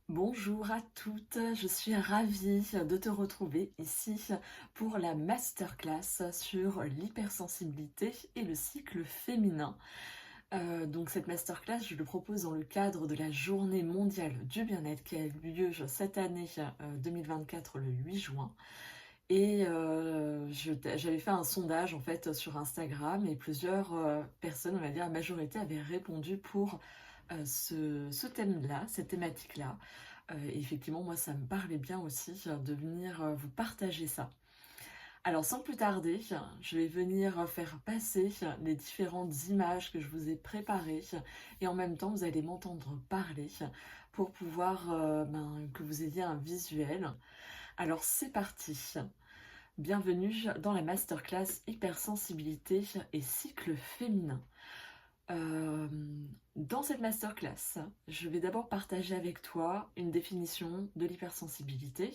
Bonjour à toutes, je suis ravie de te retrouver ici pour la masterclass sur l'hypersensibilité et le cycle féminin. Donc cette masterclass, je le propose dans le cadre de la journée mondiale du bien-être qui a eu lieu cette année 2024 le 8 juin. Et j'avais fait un sondage en fait sur Instagram et plusieurs personnes, on va dire la majorité, avaient répondu pour ce thème-là, cette thématique-là. Et effectivement, moi, ça me parlait bien aussi de venir vous partager ça. Alors, sans plus tarder, je vais venir faire passer les différentes images que je vous ai préparées et en même temps, vous allez m'entendre parler pour pouvoir que vous ayez un visuel. Alors, c'est parti. Bienvenue dans la masterclass hypersensibilité et cycle féminin. Euh, Dans cette masterclass, je vais d'abord partager avec toi une définition de l'hypersensibilité.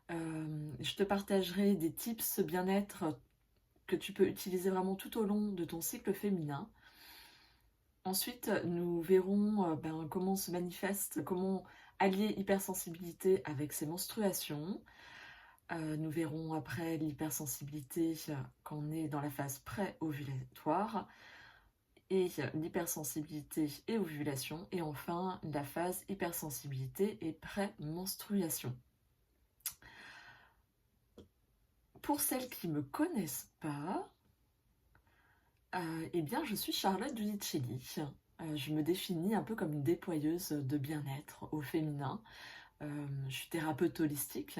Je te partagerai des tips bien-être que tu peux utiliser vraiment tout au long de ton cycle féminin. Ensuite, nous verrons comment se manifeste, comment allier hypersensibilité avec ses menstruations. Nous verrons après l'hypersensibilité quand on est dans la phase pré-ovulatoire et l'hypersensibilité et ovulation, et enfin la phase hypersensibilité et pré-menstruation. Pour celles qui ne me connaissent pas, eh bien je suis Charlotte Dudicelli. Je me définis un peu comme une déployeuse de bien-être au féminin. Je suis thérapeute holistique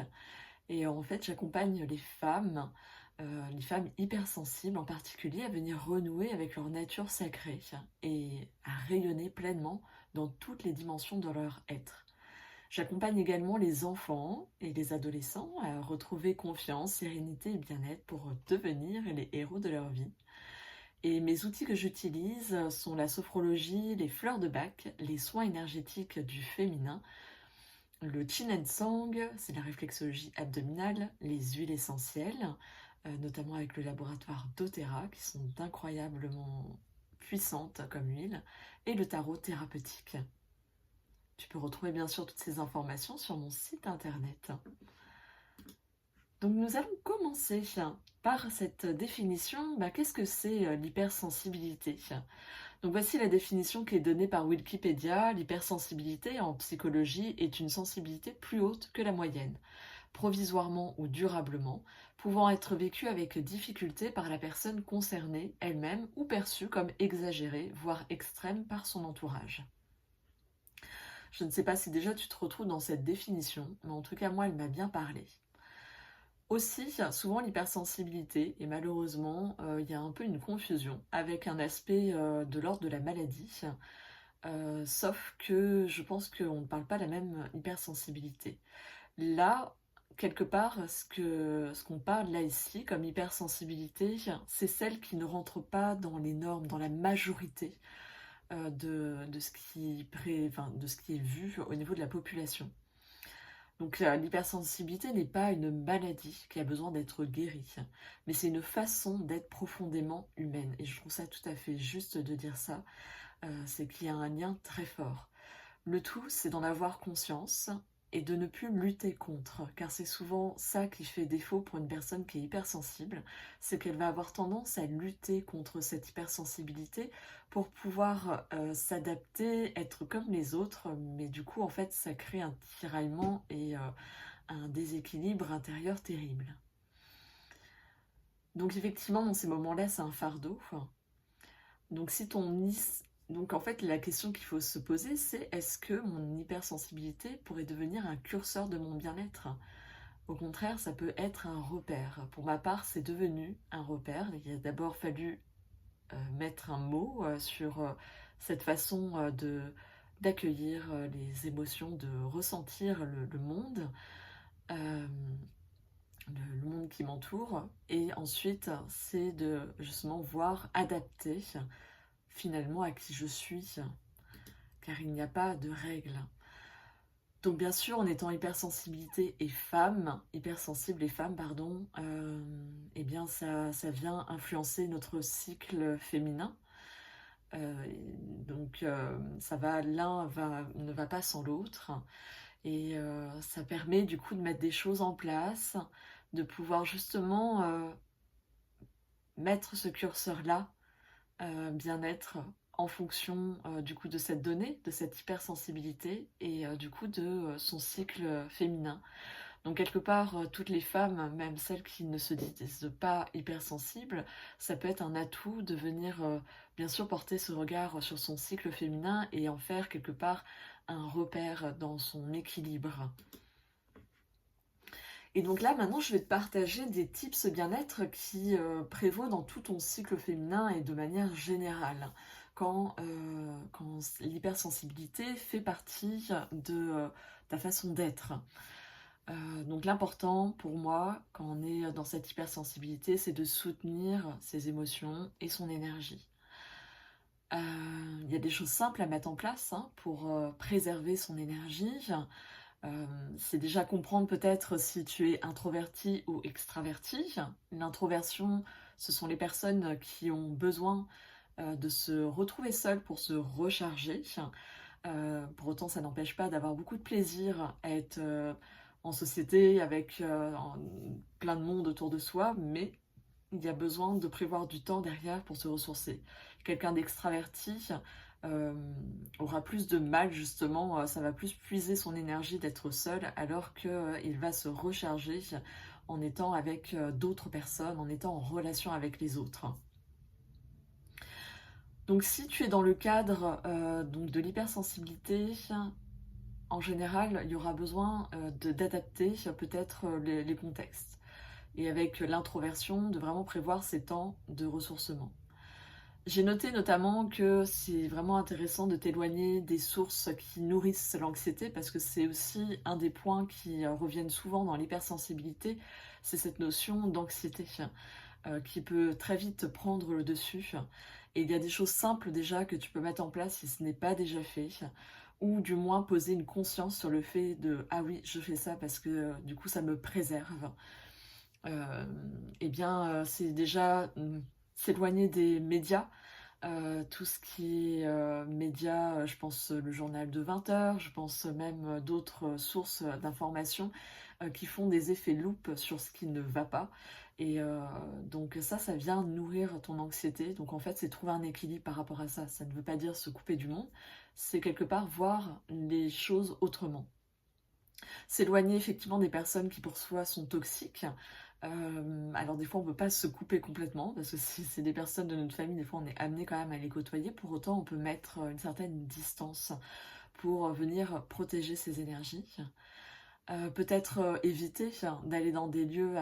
et en fait j'accompagne les femmes hypersensibles en particulier, à venir renouer avec leur nature sacrée et à rayonner pleinement dans toutes les dimensions de leur être. J'accompagne également les enfants et les adolescents à retrouver confiance, sérénité et bien-être pour devenir les héros de leur vie. Et mes outils que j'utilise sont la sophrologie, les fleurs de Bach, les soins énergétiques du féminin, le Qin and Song, c'est la réflexologie abdominale, les huiles essentielles, notamment avec le laboratoire doTERRA, qui sont d'incroyablement puissantes comme huile, et le tarot thérapeutique. Tu peux retrouver bien sûr toutes ces informations sur mon site internet. Donc nous allons commencer par cette définition. Qu'est-ce que c'est l'hypersensibilité? Donc voici la définition qui est donnée par Wikipédia. L'hypersensibilité en psychologie est une sensibilité plus haute que la moyenne, provisoirement ou durablement, pouvant être vécue avec difficulté par la personne concernée elle-même ou perçue comme exagérée, voire extrême par son entourage. Je ne sais pas si déjà tu te retrouves dans cette définition, mais en tout cas moi elle m'a bien parlé. Aussi, souvent l'hypersensibilité, et malheureusement, il y a un peu une confusion avec un aspect de l'ordre de la maladie, sauf que je pense qu'on ne parle pas de la même hypersensibilité. Là, quelque part, ce qu'on parle là ici comme hypersensibilité, c'est celle qui ne rentre pas dans les normes, dans la majorité de de ce qui est vu au niveau de la population. Donc l'hypersensibilité n'est pas une maladie qui a besoin d'être guérie, mais c'est une façon d'être profondément humaine. Et je trouve ça tout à fait juste de dire ça, c'est qu'il y a un lien très fort. Le tout, c'est d'en avoir conscience et de ne plus lutter contre, car c'est souvent ça qui fait défaut pour une personne qui est hypersensible, c'est qu'elle va avoir tendance à lutter contre cette hypersensibilité pour pouvoir s'adapter, être comme les autres, mais du coup, en fait, ça crée un tiraillement et un déséquilibre intérieur terrible. Donc effectivement, dans ces moments-là, c'est un fardeau. Donc si ton donc en fait, la question qu'il faut se poser, c'est est-ce que mon hypersensibilité pourrait devenir un curseur de mon bien-être? Au contraire, ça peut être un repère. Pour ma part, c'est devenu un repère. Il a d'abord fallu mettre un mot sur cette façon de d'accueillir les émotions, de ressentir le monde, euh, le monde qui m'entoure. Et ensuite, c'est de justement voir adapter finalement à qui je suis, car il n'y a pas de règles. Donc bien sûr, en étant hypersensible et femme, pardon, eh bien ça vient influencer notre cycle féminin. Donc l'un ne va pas sans l'autre. Et ça permet du coup de mettre des choses en place, de pouvoir justement mettre ce curseur-là, bien-être, en fonction du coup de cette donnée, de cette hypersensibilité et du coup de son cycle féminin. Donc quelque part, toutes les femmes, même celles qui ne se disent pas hypersensibles, ça peut être un atout de venir bien sûr porter ce regard sur son cycle féminin et en faire quelque part un repère dans son équilibre. Et donc là, maintenant, je vais te partager des tips bien-être qui prévaut dans tout ton cycle féminin et de manière générale, quand l'hypersensibilité fait partie de ta façon d'être. Donc l'important pour moi, quand on est dans cette hypersensibilité, c'est de soutenir ses émotions et son énergie. Il y a des choses simples à mettre en place hein, pour préserver son énergie. C'est déjà comprendre peut-être si tu es introverti ou extraverti. L'introversion, ce sont les personnes qui ont besoin de se retrouver seules pour se recharger. Pour autant, ça n'empêche pas d'avoir beaucoup de plaisir à être en société avec plein de monde autour de soi, mais il y a besoin de prévoir du temps derrière pour se ressourcer. Quelqu'un d'extraverti euh, aura plus de mal justement, ça va plus puiser son énergie d'être seul alors qu'il va se recharger en étant avec d'autres personnes, en étant en relation avec les autres. Donc si tu es dans le cadre donc de l'hypersensibilité, en général, il y aura besoin d'adapter peut-être les contextes. Et avec l'introversion, de vraiment prévoir ces temps de ressourcement. J'ai noté notamment que c'est vraiment intéressant de t'éloigner des sources qui nourrissent l'anxiété parce que c'est aussi un des points qui reviennent souvent dans l'hypersensibilité, c'est cette notion d'anxiété qui peut très vite prendre le dessus. Et il y a des choses simples déjà que tu peux mettre en place si ce n'est pas déjà fait, ou du moins poser une conscience sur le fait de ah oui, je fais ça parce que du coup ça me préserve. Eh bien, c'est déjà s'éloigner des médias, tout ce qui est médias, je pense le journal de 20 heures, je pense même d'autres sources d'informations qui font des effets loupe sur ce qui ne va pas. Et donc ça vient nourrir ton anxiété. Donc en fait, c'est trouver un équilibre par rapport à ça. Ça ne veut pas dire se couper du monde, c'est quelque part voir les choses autrement. S'éloigner effectivement des personnes qui pour soi sont toxiques. Alors des fois on ne peut pas se couper complètement parce que si c'est des personnes de notre famille, des fois on est amené quand même à les côtoyer. Pour autant on peut mettre une certaine distance pour venir protéger ses énergies. Peut-être éviter d'aller dans des lieux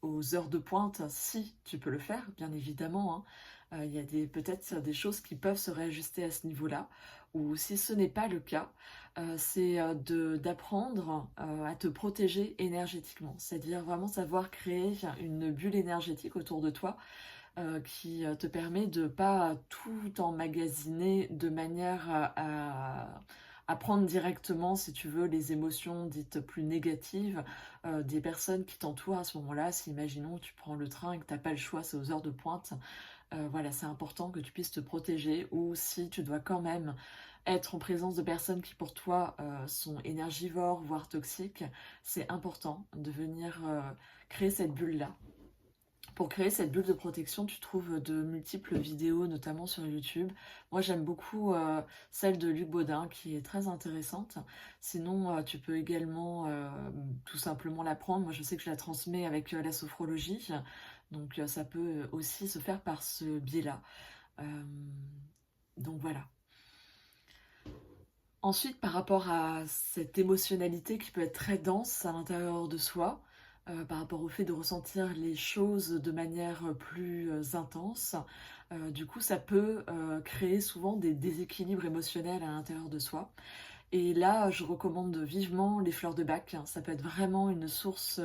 aux heures de pointe si tu peux le faire, bien évidemment. Hein. Il y a peut-être des choses qui peuvent se réajuster à ce niveau-là. Ou si ce n'est pas le cas, c'est d'apprendre à te protéger énergétiquement. C'est-à-dire vraiment savoir créer une bulle énergétique autour de toi qui te permet de pas tout emmagasiner de manière à prendre directement, si tu veux, les émotions dites plus négatives des personnes qui t'entourent à ce moment-là. Si imaginons tu prends le train et que tu n'as pas le choix, c'est aux heures de pointe, voilà, c'est important que tu puisses te protéger, ou si tu dois quand même être en présence de personnes qui pour toi sont énergivores, voire toxiques, c'est important de venir créer cette bulle-là. Pour créer cette bulle de protection, tu trouves de multiples vidéos, notamment sur YouTube. Moi, j'aime beaucoup celle de Luc Baudin, qui est très intéressante. Sinon, tu peux également tout simplement la prendre. Moi, je sais que je la transmets avec la sophrologie. Donc, ça peut aussi se faire par ce biais-là. Euh, donc, voilà. Ensuite, par rapport à cette émotionnalité qui peut être très dense à l'intérieur de soi, par rapport au fait de ressentir les choses de manière plus intense, du coup, ça peut créer souvent des déséquilibres émotionnels à l'intérieur de soi. Et là, je recommande vivement les fleurs de Bach. Ça peut être vraiment une source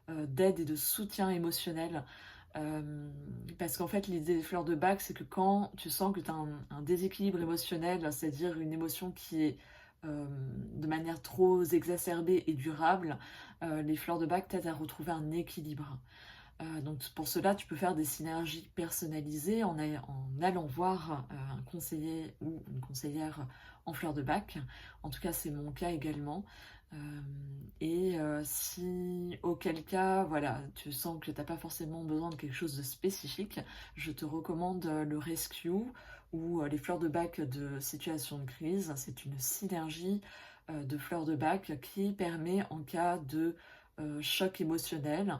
d'aide et de soutien émotionnel. Parce qu'en fait, l'idée des fleurs de Bach, c'est que quand tu sens que tu as un déséquilibre émotionnel, c'est-à-dire une émotion qui est de manière trop exacerbée et durable, les fleurs de Bach t'aident à retrouver un équilibre. Donc pour cela, tu peux faire des synergies personnalisées en allant voir un conseiller ou une conseillère en fleurs de bac. En tout cas, c'est mon cas également. Si auquel cas, voilà, tu sens que tu n'as pas forcément besoin de quelque chose de spécifique, je te recommande le Rescue ou les fleurs de bac de situation de crise. C'est une synergie de fleurs de bac qui permet en cas de choc émotionnel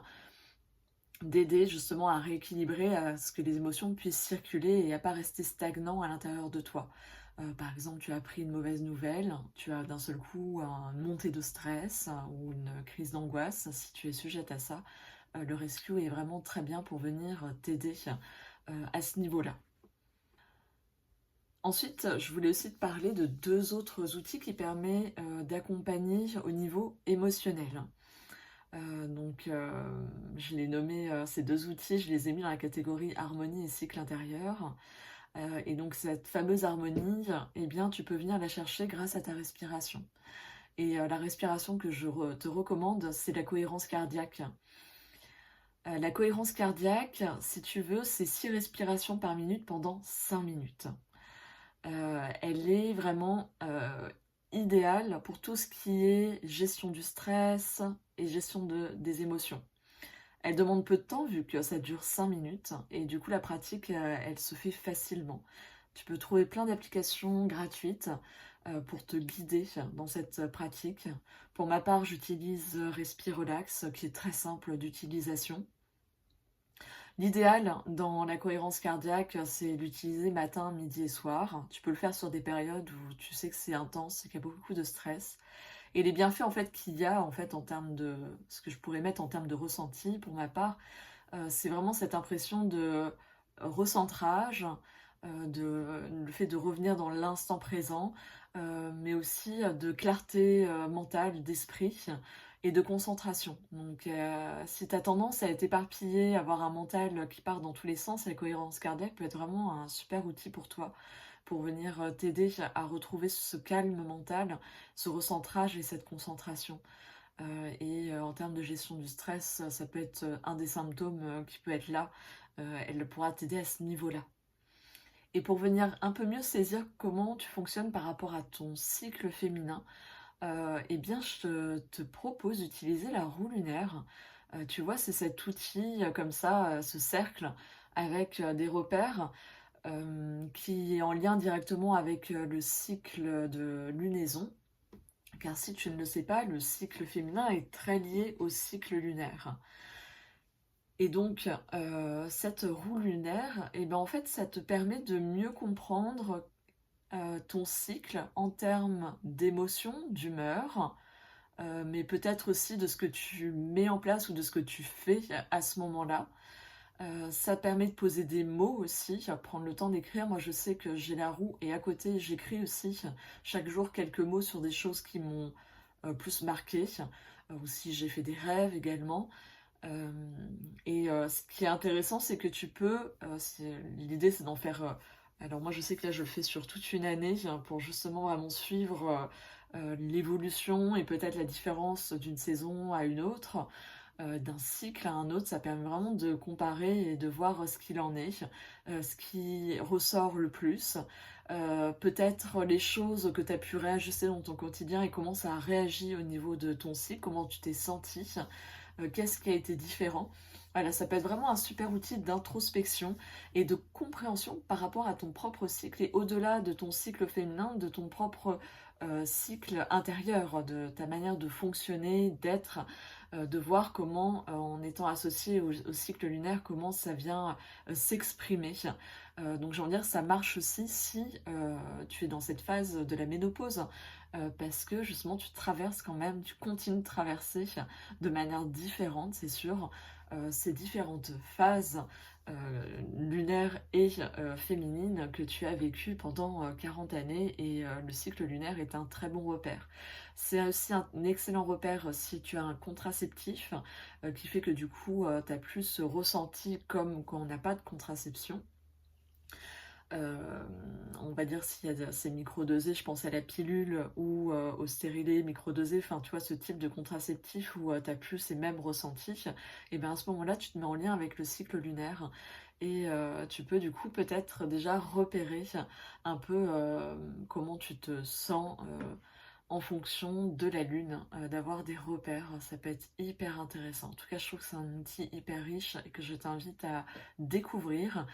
d'aider justement à rééquilibrer, à ce que les émotions puissent circuler et à pas rester stagnant à l'intérieur de toi. Par exemple, tu as appris une mauvaise nouvelle, tu as d'un seul coup une montée de stress ou une crise d'angoisse. Si tu es sujette à ça, le rescue est vraiment très bien pour venir t'aider à ce niveau-là. Ensuite, je voulais aussi te parler de deux autres outils qui permettent d'accompagner au niveau émotionnel. Je l'ai nommé ces deux outils, je les ai mis dans la catégorie harmonie et cycle intérieur. Et donc cette fameuse harmonie, eh bien tu peux venir la chercher grâce à ta respiration. Et la respiration que je te recommande, c'est la cohérence cardiaque. La cohérence cardiaque, si tu veux, c'est 6 respirations par minute pendant 5 minutes. Elle est vraiment idéale pour tout ce qui est gestion du stress et gestion des émotions. Elle demande peu de temps vu que ça dure 5 minutes et du coup la pratique elle se fait facilement. Tu peux trouver plein d'applications gratuites pour te guider dans cette pratique. Pour ma part, j'utilise Respire Relax qui est très simple d'utilisation. L'idéal dans la cohérence cardiaque, c'est l'utiliser matin, midi et soir. Tu peux le faire sur des périodes où tu sais que c'est intense et qu'il y a beaucoup de stress. Et les bienfaits en fait qu'il y a en fait en termes de ce que je pourrais mettre en termes de ressenti pour ma part, c'est vraiment cette impression de recentrage, le fait de revenir dans l'instant présent, mais aussi de clarté mentale, d'esprit et de concentration. Donc si tu as tendance à être éparpillé, avoir un mental qui part dans tous les sens, la cohérence cardiaque peut être vraiment un super outil pour toi, pour venir t'aider à retrouver ce calme mental, ce recentrage et cette concentration. En termes de gestion du stress, ça peut être un des symptômes qui peut être là. Elle pourra t'aider à ce niveau-là. Et pour venir un peu mieux saisir comment tu fonctionnes par rapport à ton cycle féminin, eh bien je te propose d'utiliser la roue lunaire. Tu vois, c'est cet outil comme ça, ce cercle avec des repères qui est en lien directement avec le cycle de lunaison. Car si tu ne le sais pas, le cycle féminin est très lié au cycle lunaire. Et donc, cette roue lunaire, eh ben, en fait, ça te permet de mieux comprendre ton cycle en termes d'émotions, d'humeur, mais peut-être aussi de ce que tu mets en place ou de ce que tu fais à ce moment-là. Ça permet de poser des mots aussi, prendre le temps d'écrire. Moi, je sais que j'ai la roue et à côté, j'écris aussi chaque jour quelques mots sur des choses qui m'ont plus marqué. Aussi, j'ai fait des rêves également. Ce qui est intéressant, c'est que tu peux, l'idée c'est d'en faire, alors moi je sais que là je le fais sur toute une année pour justement vraiment suivre l'évolution et peut-être la différence d'une saison à une autre, d'un cycle à un autre. Ça permet vraiment de comparer et de voir ce qu'il en est, ce qui ressort le plus, peut-être les choses que tu as pu réajuster dans ton quotidien et comment ça a réagi au niveau de ton cycle, comment tu t'es senti. Qu'est-ce qui a été différent. Voilà, ça peut être vraiment un super outil d'introspection et de compréhension par rapport à ton propre cycle et au-delà de ton cycle féminin, de ton propre cycle intérieur, de ta manière de fonctionner, d'être, de voir comment, en étant associé au cycle lunaire, comment ça vient s'exprimer. Donc j'ai envie de dire, ça marche aussi si tu es dans cette phase de la ménopause, parce que justement tu traverses quand même, tu continues de traverser de manière différente, c'est sûr, ces différentes phases lunaires et féminines que tu as vécues pendant 40 années et le cycle lunaire est un très bon repère. C'est aussi un excellent repère si tu as un contraceptif qui fait que du coup tu as plus ce ressenti comme quand on n'a pas de contraception. On va dire s'il y a c'est microdosé, je pense à la pilule ou au stérilet microdosé, enfin tu vois ce type de contraceptif où tu as plus ces mêmes ressentis, et bien à ce moment-là tu te mets en lien avec le cycle lunaire et tu peux du coup peut-être déjà repérer un peu comment tu te sens en fonction de la lune, d'avoir des repères, ça peut être hyper intéressant. En tout cas, je trouve que c'est un outil hyper riche et que je t'invite à découvrir.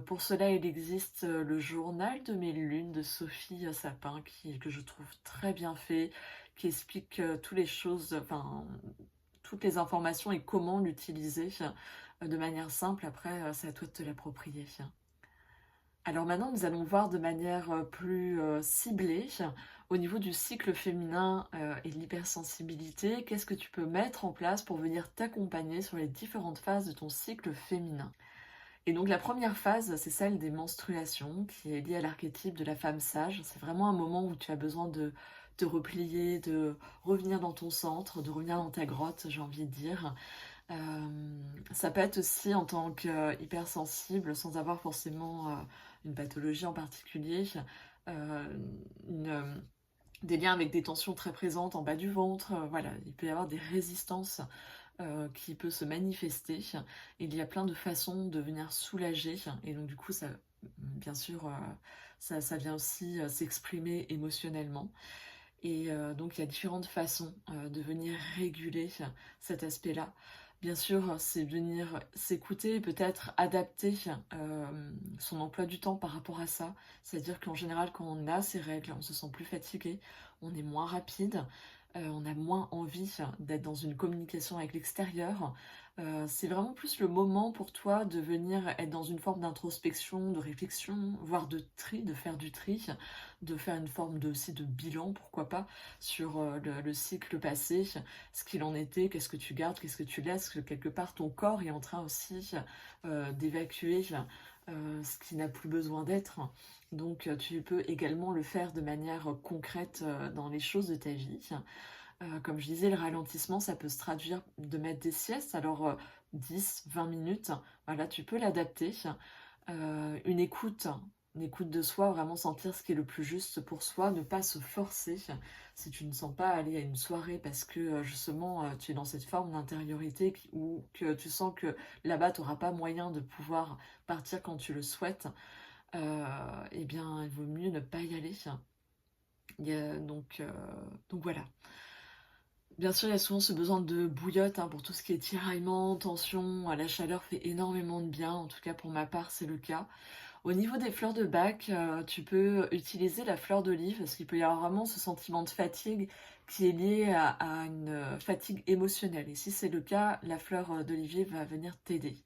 Pour cela, il existe le journal de mes lunes de Sophie Sapin, que je trouve très bien fait, qui explique toutes les choses, enfin, toutes les informations et comment l'utiliser de manière simple. Après, c'est à toi de te l'approprier. Alors maintenant, nous allons voir de manière plus ciblée au niveau du cycle féminin et de l'hypersensibilité. Qu'est-ce que tu peux mettre en place pour venir t'accompagner sur les différentes phases de ton cycle féminin? Et donc la première phase, c'est celle des menstruations, qui est liée à l'archétype de la femme sage. C'est vraiment un moment où tu as besoin de te replier, de revenir dans ton centre, de revenir dans ta grotte, j'ai envie de dire. Ça peut être aussi en tant qu'hypersensible, sans avoir forcément une pathologie en particulier, euh, une, euh, des liens avec des tensions très présentes en bas du ventre. Voilà, il peut y avoir des résistances qui peuvent se manifester. Il y a plein de façons de venir soulager, et donc du coup, ça, bien sûr, ça vient aussi s'exprimer émotionnellement. Et donc, il y a différentes façons de venir réguler cet aspect-là. Bien sûr, c'est venir s'écouter, peut-être adapter son emploi du temps par rapport à ça. C'est-à-dire qu'en général, quand on a ces règles, on se sent plus fatigué, on est moins rapide, on a moins envie d'être dans une communication avec l'extérieur. C'est vraiment plus le moment pour toi de venir être dans une forme d'introspection, de réflexion, voire de tri, de faire du tri, de faire une forme de, aussi de bilan, pourquoi pas, sur le cycle passé, ce qu'il en était, qu'est-ce que tu gardes, qu'est-ce que tu laisses, que quelque part ton corps est en train aussi d'évacuer ce qui n'a plus besoin d'être. Donc tu peux également le faire de manière concrète dans les choses de ta vie. Comme je disais, le ralentissement, ça peut se traduire de mettre des siestes, alors 10, 20 minutes, voilà, tu peux l'adapter. Une écoute de soi, vraiment sentir ce qui est le plus juste pour soi, ne pas se forcer. Si tu ne sens pas aller à une soirée parce que justement tu es dans cette forme d'intériorité ou que tu sens que là-bas tu n'auras pas moyen de pouvoir partir quand tu le souhaites, eh bien il vaut mieux ne pas y aller. Donc voilà. Bien sûr, il y a souvent ce besoin de bouillotte pour tout ce qui est tiraillement, tension. La chaleur fait énormément de bien, en tout cas pour ma part, c'est le cas. Au niveau des fleurs de bac, tu peux utiliser la fleur d'olive parce qu'il peut y avoir vraiment ce sentiment de fatigue qui est lié à une fatigue émotionnelle. Et si c'est le cas, la fleur d'olivier va venir t'aider.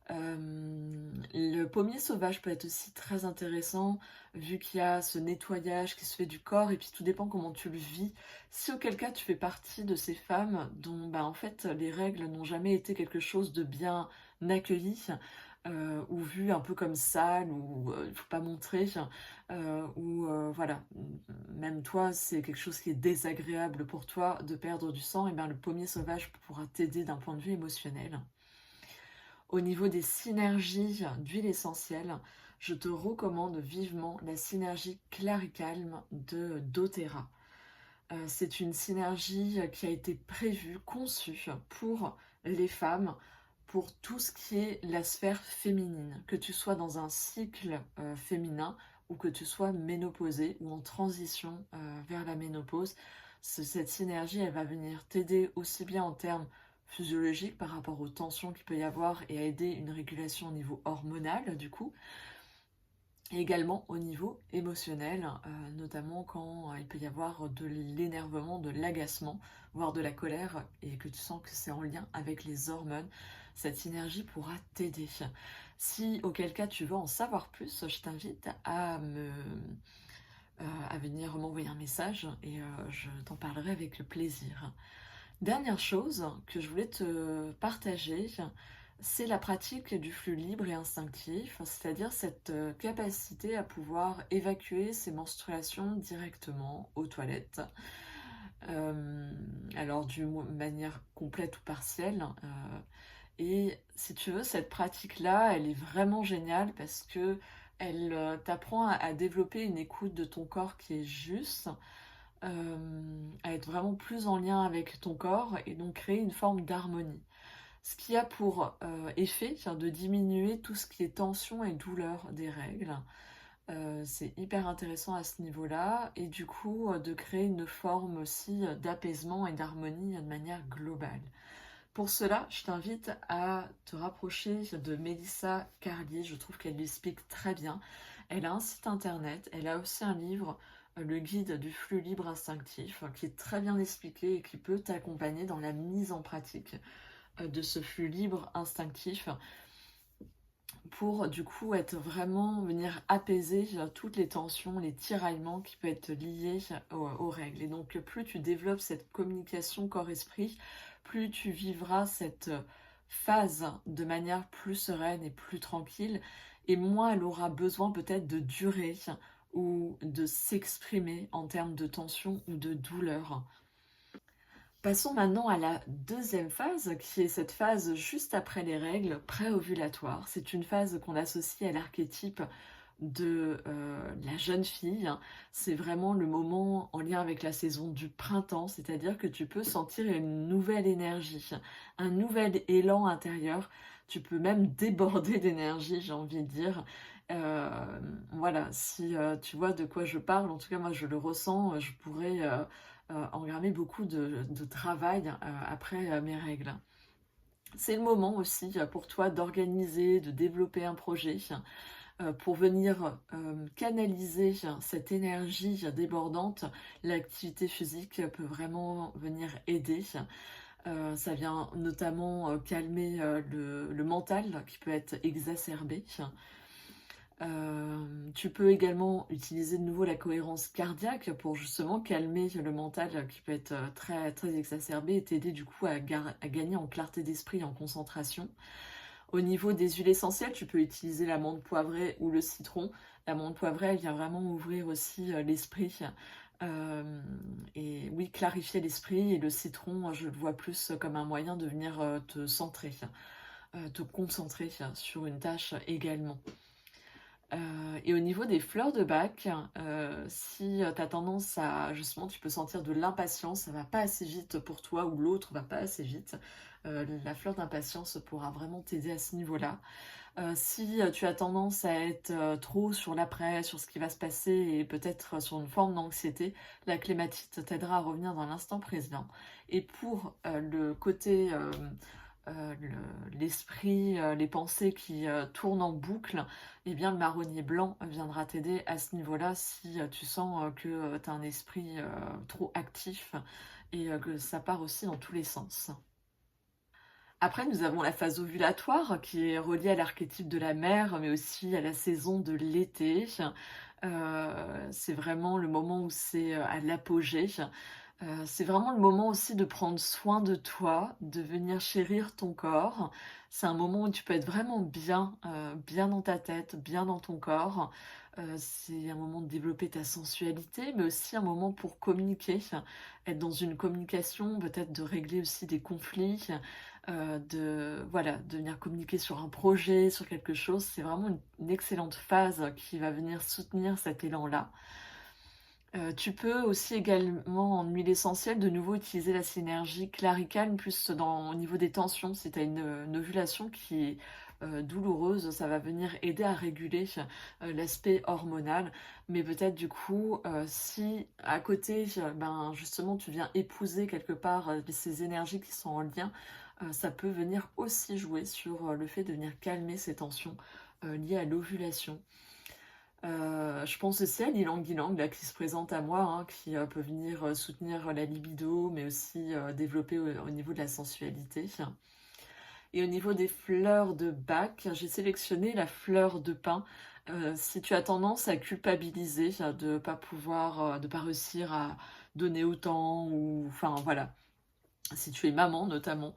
Le pommier sauvage peut être aussi très intéressant vu qu'il y a ce nettoyage qui se fait du corps et puis tout dépend comment tu le vis. Si auquel cas tu fais partie de ces femmes dont en fait les règles n'ont jamais été quelque chose de bien accueilli ou vu un peu comme sale ou il faut pas montrer ou voilà, même toi c'est quelque chose qui est désagréable pour toi de perdre du sang, et bien le pommier sauvage pourra t'aider d'un point de vue émotionnel. Au niveau des synergies d'huile essentielle, je te recommande vivement la synergie Claricalm de doTERRA. C'est une synergie qui a été prévue, conçue pour les femmes, pour tout ce qui est la sphère féminine. Que tu sois dans un cycle féminin ou que tu sois ménopausée ou en transition vers la ménopause, cette synergie, elle va venir t'aider aussi bien en termes physiologiques par rapport aux tensions qu'il peut y avoir et à aider une régulation au niveau hormonal du coup, et également au niveau émotionnel, notamment quand il peut y avoir de l'énervement, de l'agacement, voire de la colère, et que tu sens que c'est en lien avec les hormones. Cette synergie pourra t'aider. Si auquel cas tu veux en savoir plus, je t'invite à venir m'envoyer un message et je t'en parlerai avec plaisir. Dernière chose que je voulais te partager, c'est la pratique du flux libre et instinctif, c'est-à-dire cette capacité à pouvoir évacuer ses menstruations directement aux toilettes. Alors d'une manière complète ou partielle. Et si tu veux, cette pratique-là, elle est vraiment géniale parce que Elle t'apprend à développer une écoute de ton corps qui est juste, à être vraiment plus en lien avec ton corps et donc créer une forme d'harmonie. Ce qui a pour effet de diminuer tout ce qui est tension et douleur des règles. C'est hyper intéressant à ce niveau-là et du coup de créer une forme aussi d'apaisement et d'harmonie de manière globale. Pour cela, je t'invite à te rapprocher de Mélissa Carlier. Je trouve qu'elle l'explique très bien. Elle a un site internet, elle a aussi un livre, le guide du flux libre instinctif, qui est très bien expliqué et qui peut t'accompagner dans la mise en pratique de ce flux libre instinctif pour du coup être vraiment venir apaiser toutes les tensions, les tiraillements qui peuvent être liés aux règles. Et donc plus tu développes cette communication corps-esprit, plus tu vivras cette phase de manière plus sereine et plus tranquille, et moins elle aura besoin peut-être de durer ou de s'exprimer en termes de tension ou de douleur. Passons maintenant à la deuxième phase, qui est cette phase juste après les règles, pré-ovulatoire. C'est une phase qu'on associe à l'archétype de la jeune fille. C'est vraiment le moment en lien avec la saison du printemps, c'est-à-dire que tu peux sentir une nouvelle énergie, un nouvel élan intérieur. Tu peux même déborder d'énergie, j'ai envie de dire. Voilà, si tu vois de quoi je parle, en tout cas moi je le ressens, je pourrais engrammer beaucoup de travail après mes règles. C'est le moment aussi pour toi d'organiser, de développer un projet pour venir canaliser cette énergie débordante. L'activité physique peut vraiment venir aider. Ça vient notamment calmer le mental qui peut être exacerbé. Tu peux également utiliser de nouveau la cohérence cardiaque pour justement calmer le mental qui peut être très, très exacerbé et t'aider du coup à gagner en clarté d'esprit et en concentration. Au niveau des huiles essentielles, tu peux utiliser l'amande poivrée ou le citron. L'amande poivrée, elle vient vraiment ouvrir aussi l'esprit et oui, clarifier l'esprit. Et le citron, je le vois plus comme un moyen de venir te centrer, te concentrer sur une tâche également. Et au niveau des fleurs de bac, si tu as tendance à, justement, tu peux sentir de l'impatience, ça va pas assez vite pour toi ou l'autre va pas assez vite, la fleur d'impatience pourra vraiment t'aider à ce niveau-là. Si tu as tendance à être trop sur l'après, sur ce qui va se passer et peut-être sur une forme d'anxiété, la clématite t'aidera à revenir dans l'instant présent. Et pour le côté l'esprit, les pensées qui tournent en boucle, eh bien le marronnier blanc viendra t'aider à ce niveau-là si tu sens que tu as un esprit trop actif et que ça part aussi dans tous les sens. Après, nous avons la phase ovulatoire qui est reliée à l'archétype de la mère, mais aussi à la saison de l'été. C'est vraiment le moment où c'est à l'apogée. C'est vraiment le moment aussi de prendre soin de toi, de venir chérir ton corps. C'est un moment où tu peux être vraiment bien, bien dans ta tête, bien dans ton corps. C'est un moment de développer ta sensualité, mais aussi un moment pour communiquer, être dans une communication, peut-être de régler aussi des conflits, voilà, de venir communiquer sur un projet, sur quelque chose. C'est vraiment une excellente phase qui va venir soutenir cet élan-là. Tu peux aussi également en huile essentielle de nouveau utiliser la synergie claricane plus au niveau des tensions. Si tu as une ovulation qui est douloureuse, ça va venir aider à réguler l'aspect hormonal. Mais peut-être du coup, si à côté, ben, justement, tu viens épouser quelque part ces énergies qui sont en lien, ça peut venir aussi jouer sur le fait de venir calmer ces tensions liées à l'ovulation. Je pense aussi à l'ilang-ilang là, qui se présente à moi, hein, qui peut venir soutenir la libido, mais aussi développer au niveau de la sensualité. Et au niveau des fleurs de bac, j'ai sélectionné la fleur de pin. Si tu as tendance à culpabiliser, de ne pas pouvoir, de pas réussir à donner autant, ou enfin voilà, si tu es maman notamment,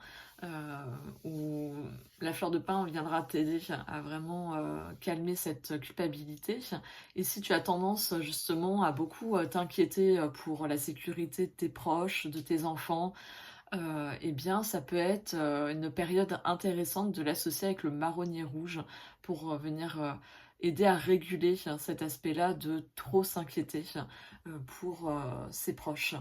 où la fleur de pin viendra t'aider à vraiment calmer cette culpabilité. Et si tu as tendance justement à beaucoup t'inquiéter pour la sécurité de tes proches, de tes enfants, eh bien ça peut être une période intéressante de l'associer avec le marronnier rouge pour venir aider à réguler cet aspect-là de trop s'inquiéter pour ses proches.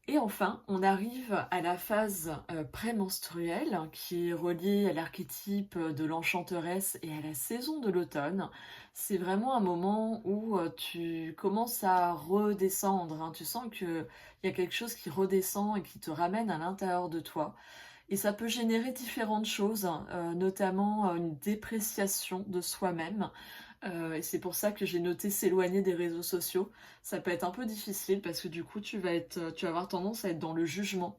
Et enfin, on arrive à la phase prémenstruelle qui est reliée à l'archétype de l'enchanteresse et à la saison de l'automne. C'est vraiment un moment où tu commences à redescendre, hein. Tu sens qu'il y a quelque chose qui redescend et qui te ramène à l'intérieur de toi. Et ça peut générer différentes choses, hein, notamment une dépréciation de soi-même. Et c'est pour ça que j'ai noté s'éloigner des réseaux sociaux. Ça peut être un peu difficile parce que du coup, tu vas avoir tendance à être dans le jugement,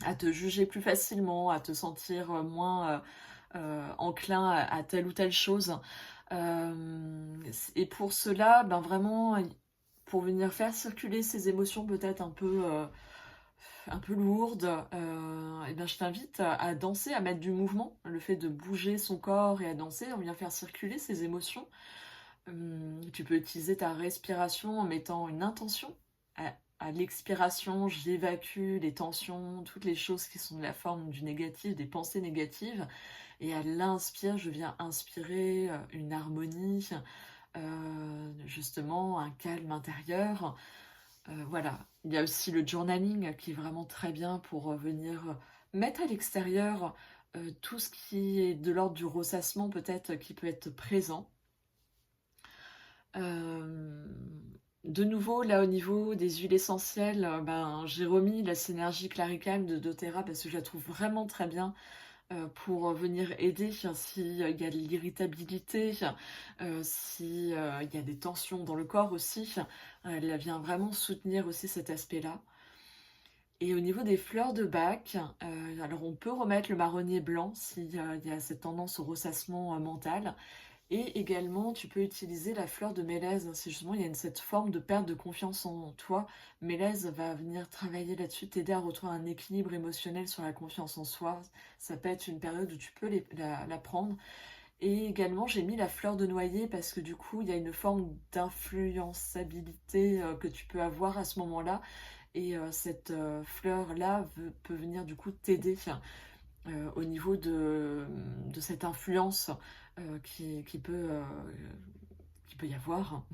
à te juger plus facilement, à te sentir moins enclin à telle ou telle chose. Et pour cela, ben vraiment, pour venir faire circuler ces émotions peut-être un peu lourde, et bien je t'invite à danser, à mettre du mouvement. Le fait de bouger son corps et à danser, on vient faire circuler ses émotions. Tu peux utiliser ta respiration en mettant une intention. À l'expiration, j'évacue les tensions, toutes les choses qui sont de la forme du négatif, des pensées négatives. Et à l'inspire, je viens inspirer une harmonie, justement un calme intérieur. Voilà, il y a aussi le journaling qui est vraiment très bien pour venir mettre à l'extérieur tout ce qui est de l'ordre du ressassement peut-être qui peut être présent. Euh, de nouveau, là au niveau des huiles essentielles, ben, j'ai remis la synergie Claricalm de doTERRA parce que je la trouve vraiment très bien pour venir aider s'il y a de l'irritabilité, s'il y a des tensions dans le corps aussi. Elle vient vraiment soutenir aussi cet aspect-là. Et au niveau des fleurs de Bach, alors on peut remettre le marronnier blanc s'il y a cette tendance au ressassement mental. Et également, tu peux utiliser la fleur de mélèze. Si justement il y a cette forme de perte de confiance en toi, mélèze va venir travailler là-dessus, t'aider à retrouver un équilibre émotionnel sur la confiance en soi. Ça peut être une période où tu peux la prendre. Et également, j'ai mis la fleur de noyer parce que du coup, il y a une forme d'influençabilité que tu peux avoir à ce moment-là. Et cette fleur-là peut venir du coup t'aider au niveau de cette influence qui peut y avoir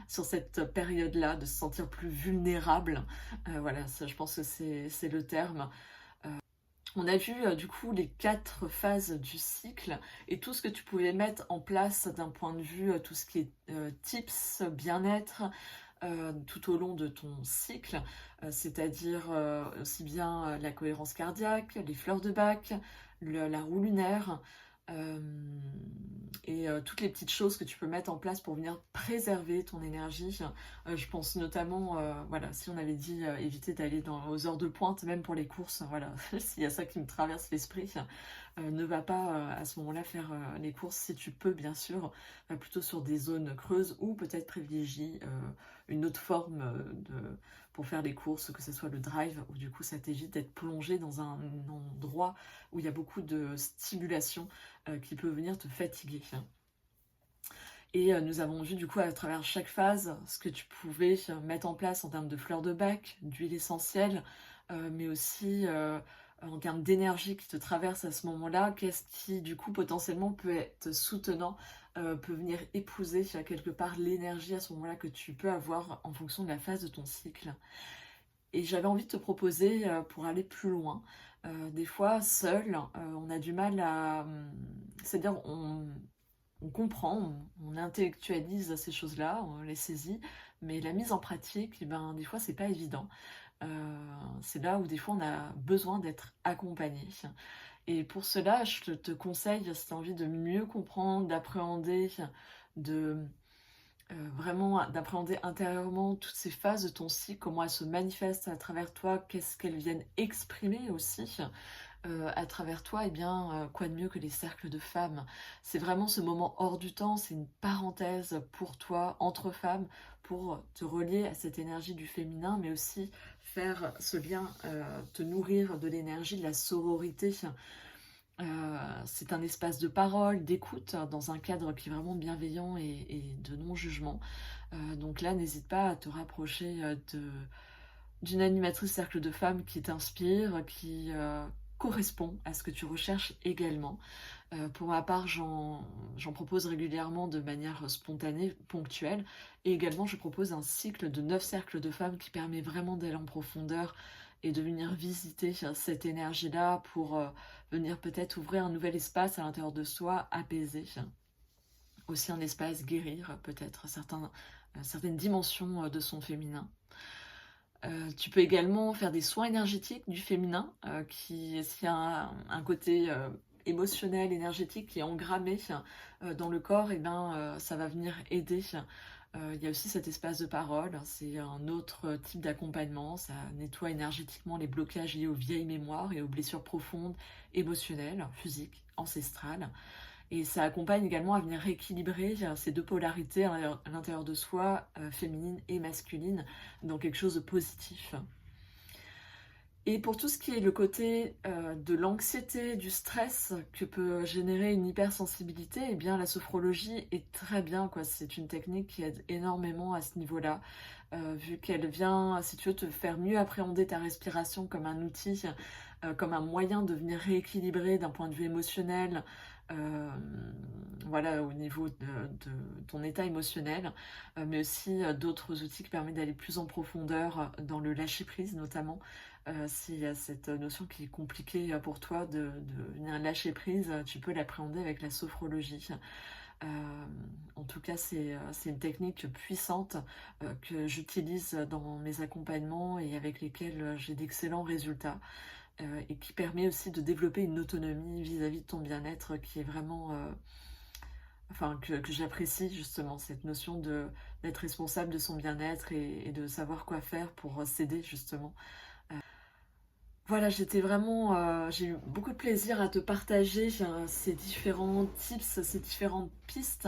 sur cette période-là, de se sentir plus vulnérable. Voilà, ça, je pense que c'est le terme. On a vu du coup les 4 phases du cycle et tout ce que tu pouvais mettre en place d'un point de vue, tout ce qui est tips, bien-être, tout au long de ton cycle, c'est-à-dire aussi bien la cohérence cardiaque, les fleurs de Bach, la roue lunaire, euh, et toutes les petites choses que tu peux mettre en place pour venir préserver ton énergie. Je pense notamment, voilà, si on avait dit éviter d'aller aux heures de pointe, même pour les courses, voilà, s'il y a ça qui me traverse l'esprit, ne va pas à ce moment-là faire les courses si tu peux, bien sûr, plutôt sur des zones creuses ou peut-être privilégie une autre forme pour faire les courses, que ce soit le drive, où du coup ça t'évite d'être plongé dans un endroit où il y a beaucoup de stimulation qui peut venir te fatiguer. Et nous avons vu du coup à travers chaque phase ce que tu pouvais mettre en place en termes de fleurs de bac, d'huile essentielle, mais aussi en termes d'énergie qui te traverse à ce moment-là, qu'est-ce qui du coup potentiellement peut être soutenant, peut venir épouser quelque part l'énergie à ce moment-là que tu peux avoir en fonction de la phase de ton cycle. Et j'avais envie de te proposer, pour aller plus loin, des fois seul, on a du mal à... C'est-à-dire on comprend, on intellectualise ces choses-là, on les saisit, mais la mise en pratique, eh ben, des fois, c'est pas évident. C'est là où des fois on a besoin d'être accompagné. Et pour cela, je te conseille, si tu as envie de mieux comprendre, d'appréhender, de vraiment d'appréhender intérieurement toutes ces phases de ton cycle, comment elles se manifestent à travers toi, qu'est-ce qu'elles viennent exprimer aussi à travers toi, et bien, quoi de mieux que les cercles de femmes. C'est vraiment ce moment hors du temps, c'est une parenthèse pour toi, entre femmes, pour te relier à cette énergie du féminin, mais aussi faire ce lien, te nourrir de l'énergie de la sororité. C'est un espace de parole, d'écoute, dans un cadre qui est vraiment bienveillant et de non-jugement. Donc là, n'hésite pas à te rapprocher d'une animatrice cercle de femmes qui t'inspire, qui correspond à ce que tu recherches également. Pour ma part, j'en propose régulièrement de manière spontanée, ponctuelle. Et également, je propose un cycle de 9 cercles de femmes qui permet vraiment d'aller en profondeur et de venir visiter cette énergie-là pour venir peut-être ouvrir un nouvel espace à l'intérieur de soi, apaiser. Aussi un espace guérir peut-être certaines dimensions de son féminin. Tu peux également faire des soins énergétiques du féminin, s'il y a un côté émotionnel, énergétique qui est engrammé dans le corps, et bien ça va venir aider. Il y a aussi cet espace de parole, c'est un autre type d'accompagnement, ça nettoie énergétiquement les blocages liés aux vieilles mémoires et aux blessures profondes, émotionnelles, physiques, ancestrales. Et ça accompagne également à venir rééquilibrer ces deux polarités à l'intérieur de soi, féminine et masculine, dans quelque chose de positif. Et pour tout ce qui est le côté de l'anxiété, du stress que peut générer une hypersensibilité, eh bien la sophrologie est très bien, quoi. C'est une technique qui aide énormément à ce niveau-là, vu qu'elle vient, si tu veux, te faire mieux appréhender ta respiration comme un outil, comme un moyen de venir rééquilibrer d'un point de vue émotionnel, euh, voilà, au niveau de ton état émotionnel, mais aussi d'autres outils qui permettent d'aller plus en profondeur dans le lâcher-prise notamment. S'il y a cette notion qui est compliquée pour toi de venir lâcher prise, tu peux l'appréhender avec la sophrologie. En tout cas, c'est une technique puissante que j'utilise dans mes accompagnements et avec lesquels j'ai d'excellents résultats. Et qui permet aussi de développer une autonomie vis-à-vis de ton bien-être qui est vraiment, enfin que j'apprécie justement, cette notion d'être responsable de son bien-être et de savoir quoi faire pour s'aider justement. Voilà, j'ai eu beaucoup de plaisir à te partager ces différents tips, ces différentes pistes.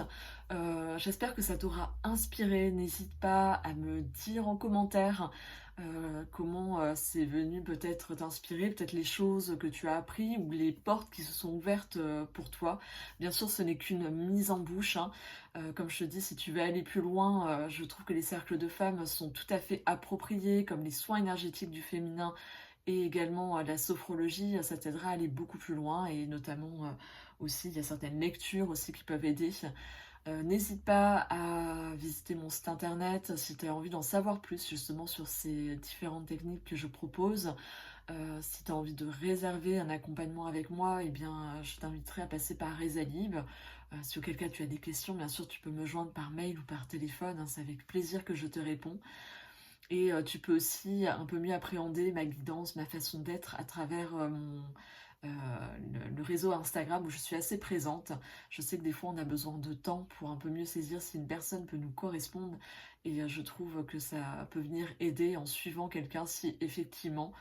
J'espère que ça t'aura inspiré. N'hésite pas à me dire en commentaire comment c'est venu peut-être t'inspirer, peut-être les choses que tu as appris ou les portes qui se sont ouvertes pour toi. Bien sûr, ce n'est qu'une mise en bouche, hein. Comme je te dis, si tu veux aller plus loin, je trouve que les cercles de femmes sont tout à fait appropriés, comme les soins énergétiques du féminin et également la sophrologie, ça t'aidera à aller beaucoup plus loin et notamment aussi, il y a certaines lectures aussi qui peuvent aider. N'hésite pas à visiter mon site internet si tu as envie d'en savoir plus justement sur ces différentes techniques que je propose. Si tu as envie de réserver un accompagnement avec moi, eh bien, je t'inviterai à passer par Rezalib. Si auquel cas tu as des questions, bien sûr, tu peux me joindre par mail ou par téléphone, hein, c'est avec plaisir que je te réponds. Et tu peux aussi un peu mieux appréhender ma guidance, ma façon d'être à travers le réseau Instagram où je suis assez présente. Je sais que des fois on a besoin de temps pour un peu mieux saisir si une personne peut nous correspondre et je trouve que ça peut venir aider en suivant quelqu'un si effectivement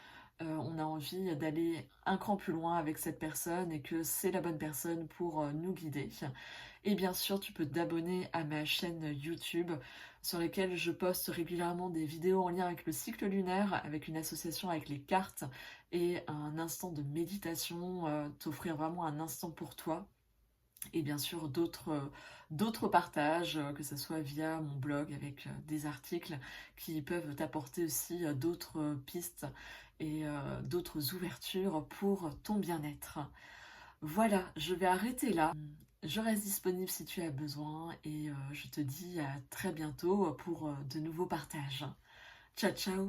on a envie d'aller un cran plus loin avec cette personne et que c'est la bonne personne pour nous guider. Et bien sûr, tu peux t'abonner à ma chaîne YouTube sur laquelle je poste régulièrement des vidéos en lien avec le cycle lunaire, avec une association avec les cartes et un instant de méditation, t'offrir vraiment un instant pour toi. Et bien sûr, d'autres partages, que ce soit via mon blog avec des articles qui peuvent t'apporter aussi d'autres pistes et d'autres ouvertures pour ton bien-être. Voilà, je vais arrêter là. Je reste disponible si tu as besoin et je te dis à très bientôt pour de nouveaux partages. Ciao ciao!